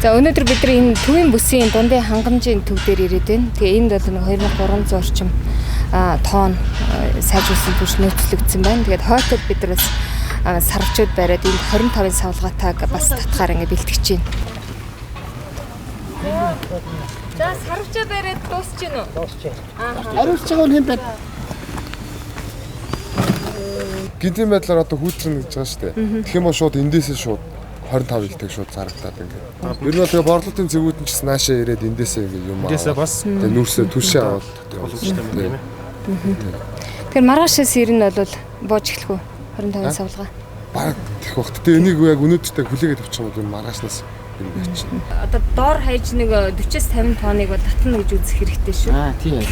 За өнөөдөр бид энэ төвийн бүсийн дундын хангамжийн төв дээр ирээд байна. Тэгээ энд бол 2300 орчим тонн сайжруулсан түвш нөөцлөгдсөн байна. Тэгээд хойтод бид нар сарвчууд бариад энд 25-ын савлгаатайг бас татахаар ингэ бэлтгэж байна. За сарвчаа бариад дуусч гин үү? Дуусч байна. Ариулж байгаа нь хэн бэ? Гинтийн байдлаар одоо хүүтрэн гэж байгаа шүү дээ. Тэгэх юм бол шууд эндээсээ шууд 25 илдэг шууд зарагдаад ингээд. Ер нь бол тэгээ борлуулалтын цэгүүд нь ч гэсэн наашаа ирээд эндээсээ ингээд юм аа. Эндээсээ бас тэгээ нүрсээ түшээ аваад боломжтой байна. Тэгэхээр маргаашаас ирнэ бол бууж эхлэх үү? 25-ын савлгаа. Бараг тех багт. Тэгээ энийг яг өнөөдөртөө хүлээгээд авчих юм бол маргаашнаас юм байж. Одоо доор хаяж нэг 40-50 тонныг бол татна гэж үзэх хэрэгтэй шүү. Тийм.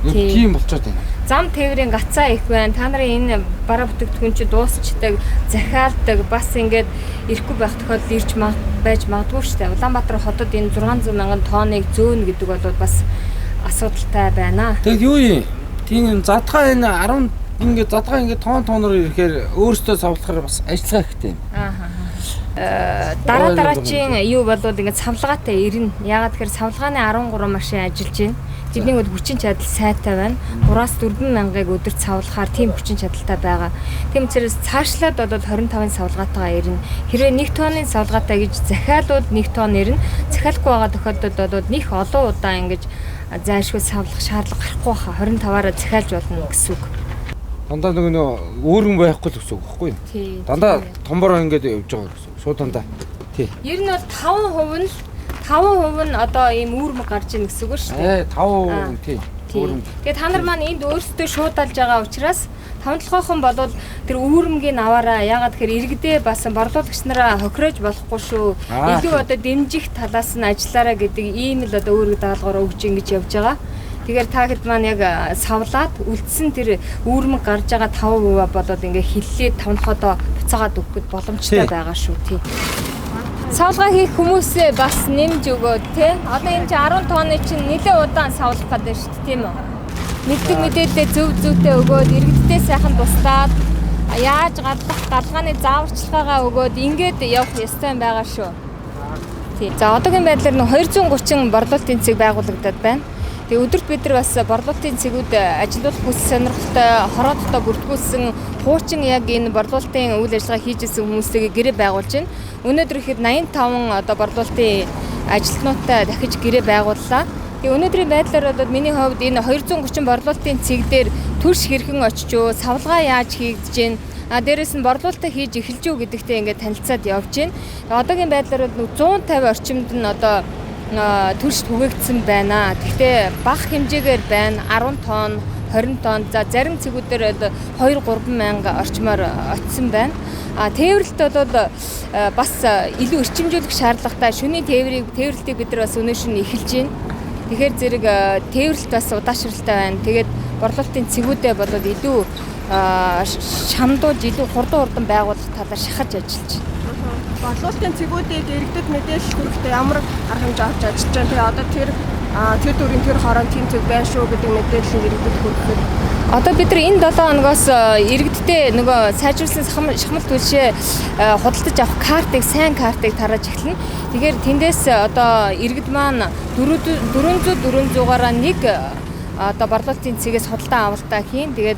Тийм болчиход байна. Зам тээврийн гацаа их байна. Та нарын энэ бараа бүтээгдэхүүн чи дуусчдаг, захиалдаг, бас ингээд ирэхгүй байх тохиолдол ирж байж магадгүй шүү дээ. Улаанбаатар хотод энэ 600 мянган тонныг зөөнө гэдэг бол бас асуудалтай байна. Тэгэд юу юм? Тийм задгаа энэ 10 ингээд задгаа ингээд тооноор ирэхээр өөрөөсөө савлахаар бас ажиллагаа хэрэгтэй юм. Дараачийн юу болоод ингээд савлгаатай ирнэ. Яагаад тэгэхээр савлгааны 13 машин ажиллаж байна. Тэдний хүчин чадал сайтай байна. 3-4 мянгаыг өдөрт савлахаар тийм хүчин чадалтай байгаа. Тийм учраас цаашлаад болоод 25-ын савлгаатайгаа ирнэ. Хэрвээ 1 тонны савлгаатай гэж захиалууд 1 тонн ирнэ. Захиалахгүй байгаа тохиолдолд болоод них олон удаа ингэж зайлшгүй савлах шаардлага гарахгүй хаа 25-аараа захиалж болно гэсэн үг. Дандаа нөгөө өөргөн байхгүй л гэсэн үг байхгүй юу? Дандаа томбороо ингээд явж байгаа гэсэн. Шууд дандаа. Тий. Ер нь бол 5% нь одоо ийм үүрмэг гарч ийн гэсэн үг шүү дээ. 5% тий. Тэгээ та нар маань энд өөрсдөө шуудалж байгаа учраас 5-7 болоод тэр үүрмгийг аваараа. Ягаад тэгэхээр иргэдээ бас борлуулагч нараа хохироож болохгүй шүү. Илүү одоо дэмжих талаас нь ажиллаараа гэдэг ийм л одоо өөрөг даалгавар өгж ингэж явж байгаа. Тэгэхээр та хэд маань яг савлаад үлдсэн тэр үүрмэг гарч байгаа 5% болоод ингээ хиллээд 5-7 буцаагаад өгөхөд боломжтой байгаа шүү тий. Савлгаа хийх хүмүүсээ бас нэмж өгөөд тий. Одоо энэ чи 10 тонны чинь нэлээд удаан савлах гэдэг шүү дээ тийм үү? Мэддэг мэдээлэлээ зөв өгөөд иргэддээ сайхан туслаад яаж гаргааны зааварчилгаагаа өгөөд ингээд явах ёстой байгаа шүү. Тий. За одоогийн байдлаар 230 борлуулалтын цэг байгуулагдаад байна. Тэгээ өдөрт бид нар бас борлуулалтын цэгүүд ажилуулах хүсэл сонирхолтой хороодтой бүртгүүлсэн хуучин яг энэ борлуулалтын үйл ажиллагаа хийж исэн хүмүүстэйгээ гэрээ байгуулж байна. Өнөөдөр ихэд 85 одоо борлуулалтын ажилтнуудтай дахиж гэрээ байгууллаа. Тэгээ өнөөдрийн байдлаар бол миний хувьд энэ 230 борлуулалтын цэг дээр төрш хэрхэн очиж юу, савлгаа яаж хийгдэж гин, дээрээс нь борлуулалтаа хийж эхэлж юу гэдэгтээ ингээд танилцаад явж байна. Одоогийн байдлаар бол 150 орчимд нь одоо төрш түгээгдсэн байна. Гэхдээ бага хэмжээгээр байна. 10 тонн, 20 тонн. За зарим цэгүүдээр 2-3 мянга орчмоор очсон байна. Тээвэрлэлт бол бас илүү эрчимжүүлэх шаардлагатай. Шөнийн тээвэрлэлтийг бид нар бас өнөө шөнө эхэлж байна. Тэгэхээр зэрэг тээвэрлэлт бас удаашралтай байна. Тэгээд борлуулалтын цэгүүдээ болоод илүү шамдуулж, илүү хурдан байгуулах талаар шахаж ажиллаж байна. Борлуулалтын цэгүүдийг иргэдэд мэдээлэл хүрэхдээ ямар арга хэмжээ авч ажиллаж байна. Тэгээ одоо тэр дүрийн тэр хорон тийм цэг байна шүү гэдэг мэдээлэл иргэдэд хүрэхэд одоо бид нар энэ 7 хоногоос иргэддээ нөгөө сайжруулсан шахмал түлшээ худалдаж авах сайн картыг тарааж эхэлнэ. Тэгэхээр тэндээс одоо иргэд маань 400-400-аараа нэг одоо борлуулалтын цэгээс худалдан авалтаа хийн. Тэгээд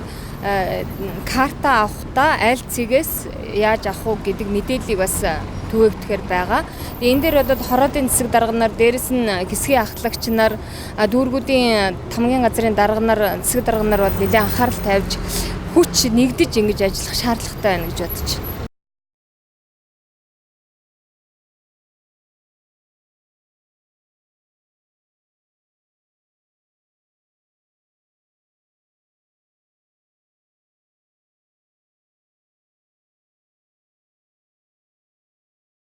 карта авахдаа аль цэгээс яаж авах уу гэдэг мэдээллийг бас түгээгдэхээр байгаа. Энэ дээр бол хороодын засаг дарганаар, дээрэс нь хэсгийн ахлагч нар, дүүргүүдийн тамгийн газрын дарганаар, засаг дарганаар бол нэлээд анхаарал тавьж хүч нэгдэж ингэж ажиллах шаардлагатай байна гэж бодож байна.